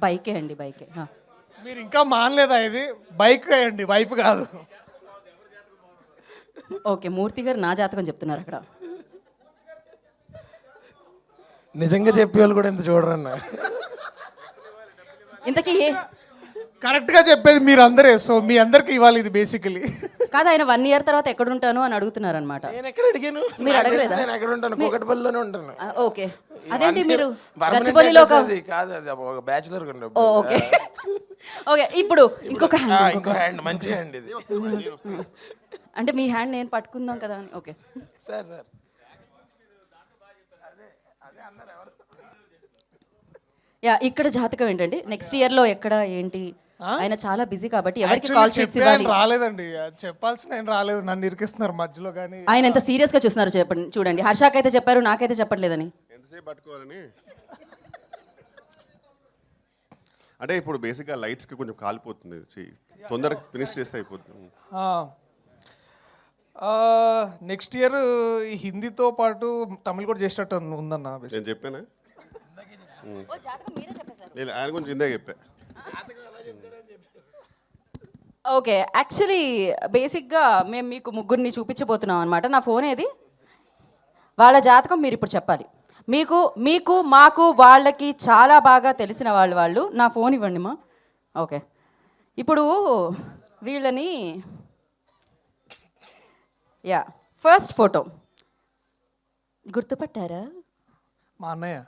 బైకే అండి, బైకే. మీరు ఇంకా మానలేదా ఇది? బైక్ అండి, వైఫ్ కాదు. ఓకే, మూర్తి గారు నా జాతకం చెప్తున్నారు అక్కడ. నిజంగా చెప్పే వాళ్ళు కూడా ఇంత చూడరన్న. ఇంతకీ కరెక్ట్గా చెప్పేది మీరు అందరే, సో మీ అందరికి ఇవ్వాలి ఇది బేసికలీ. కాదు, ఆయన 1 year తర్వాత ఎక్కడ ఉంటాను అని అడుగుతున్నారు అనమాట. నేను ఎక్కడ అడిగాను? మీరు అడగలేదా? నేను ఎక్కడ ఉంటాను? కూకట్పల్లిలోనే ఉంటాను. ఓకే, అదేంటి మీరు Permanent గచ్చిబౌలిలో address అది కాదు, అది ఒక బ్యాచులర్. Okay okay. ఇప్పుడు ఇంకొక హ్యాండ్, ఇంకో హ్యాండ్, మంచి హ్యాండ్ ఇది. అంటే మీ హ్యాండ్ నేను పట్టుకుందాం కదా అని. ఓకే సార్ యా, ఇక్కడ జాతకం ఏంటండి? నెక్స్ట్ ఇయర్ లో ఎక్కడ ఏంటి? ఆయన చాలా బిజీ కాబట్టి ఎవరికి కాల్ షీట్స్ ఇవ్వాలి. రాలేదండి, చెప్పాల్సిన ఆయన రాలేదు, నన్ను ఇరికిస్తున్నారు మధ్యలో. కానీ ఆయన ఎంత సీరియస్ గా చూస్తున్నారు చెప్పండి. చూడండి, హర్షకైతే చెప్పారు, నాకైతే చెప్పట్లేదని. ఎంతసేపు పట్టుకోవాలని అంటే ఇప్పుడు బేసిక్గా లైట్స్కి కొంచెం కాలిపోతుంది, తొందరగా ఫినిష్ చేస్తే అయిపోతుంది. నెక్స్ట్ ఇయర్ హిందీతో పాటు తమిళ్ కూడా చేసేటట్టు ఉందన్న. నేను చెప్పానా? నేను ఆయన గురించి ఇందాక చెప్పా. ఓకే, యాక్చువల్లీ బేసిక్గా మేము మీకు ముగ్గురిని చూపించబోతున్నాం అనమాట. నా ఫోన్ ఏది? వాళ్ళ జాతకం మీరు ఇప్పుడు చెప్పాలి. మీకు మాకు వాళ్ళకి చాలా బాగా తెలిసిన వాళ్ళు. నా ఫోన్ ఇవ్వండి మా. ఓకే, ఇప్పుడు వీళ్ళని యా, ఫస్ట్ ఫోటో గుర్తుపట్టారా? మా అన్నయ్య.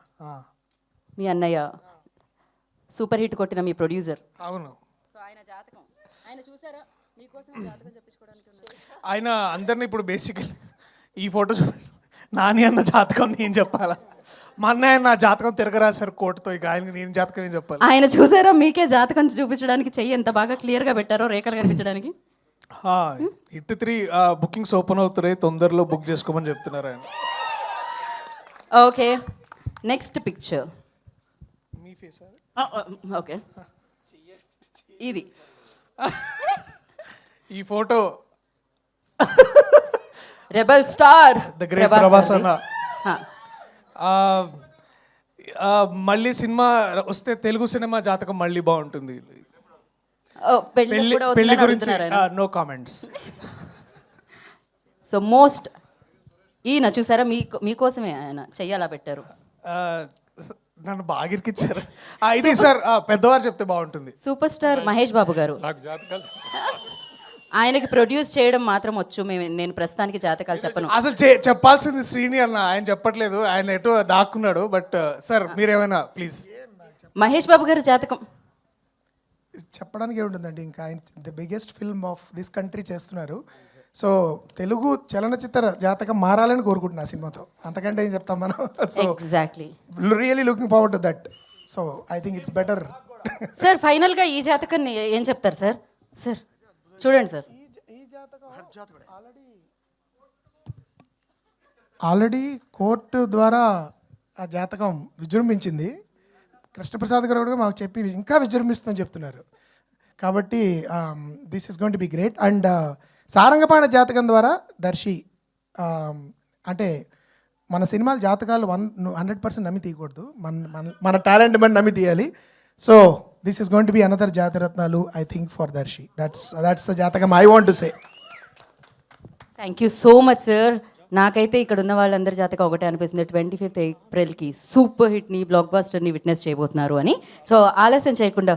మీ అన్నయ్య, సూపర్ హిట్ కొట్టిన మీ ప్రొడ్యూసర్. అవును. సో ఆయన జాతకం ఆయన చూసారా? మీకోసం జాతకం చెప్పించుకోవడానికి ఆయన అందరినీ ఇప్పుడు బేసికలీ ఈ ఫోటో చూడండి, నాని అన్న జాతకం నేను చెప్పాలా? మా అన్నయ్య నా జాతకం తిరగరాశారు కోర్టుతో, ఇక ఆయన నేను జాతకం ఏం చెప్పాలి? ఆయన చూసారా? మీకే జాతకం చూపించడానికి చెయ్యి ఎంత బాగా క్లియర్గా పెట్టారో, రేఖలు కనిపించడానికి. హిట్ 3 బుకింగ్స్ ఓపెన్ అవుతున్నాయి, తొందరలో బుక్ చేసుకోమని చెప్తున్నారు ఆయన. Okay, next picture. మీ ఫేస్ ఓకే, ఇది ఈ photo rebel star the great Prabhas అన్న. మళ్ళీ సినిమా వస్తే తెలుగు సినిమా జాతకం మళ్ళీ బాగుంటుంది. పెళ్లి గురించి నో కామెంట్స్. సో మోస్ట్ ఈయన చూసారా? మీకోసమే ఆయన చెయ్యాలా పెట్టారు. నన్ను బాగా ఇరికిచ్చారు. ఇది సార్ పెద్దవారు చెప్తే బాగుంటుంది. సూపర్ స్టార్ మహేష్ బాబు గారు. నాకు జాతకాలు ఆయనకి ప్రొడ్యూస్ చేయడం మాత్రం వచ్చు. నేను ప్రస్తుతానికి జాతకాలు చెప్పను. అసలు చెప్పాల్సింది శ్రీని అన్న, ఆయన చెప్పట్లేదు, ఆయన ఎటు దాక్కున్నాడు. బట్ సార్ మీరేమైనా ప్లీజ్. మహేష్ బాబు గారి జాతకం చెప్పడానికి ఏముంటుందండి, ఇంకా ఆయన the biggest film of this country చేస్తున్నారు. సో తెలుగు చలనచిత్ర జాతకం మారాలని కోరుకుంటున్నా సినిమాతో, అంతకంటే ఏం చెప్తాం మనం. So exactly, really looking forward to that. So I think it's better. Sir ఫైనల్గా ఈ జాతకాన్ని ఏం చెప్తారు సార్? సార్ చూడండి సార్, ఆల్రెడీ కోర్టు ద్వారా ఆ జాతకం విజృంభించింది. కృష్ణప్రసాద్ గారు కూడా మాకు చెప్పి ఇంకా విజృంభిస్తుందని చెప్తున్నారు. కాబట్టి this is going to be great. And Sarangapani Jathakam ద్వారా దర్శి అంటే మన సినిమాల జాతకాలు 100% నమ్మి తీయకూడదు, మన టాలెంట్ మనం నమ్మి తీయాలి. So this is going to be another Jathiratnalu I think for Darshi. That's the jathakam I want to say. Thank you so much sir. నాకైతే ఇక్కడ ఉన్న వాళ్ళందరి జాతకం ఒకటే అనిపిస్తుంది, 25th April సూపర్ హిట్ని, బ్లాక్ బస్టర్ని విట్నెస్ చేయబోతున్నారు అని. సో ఆలస్యం చేయకుండా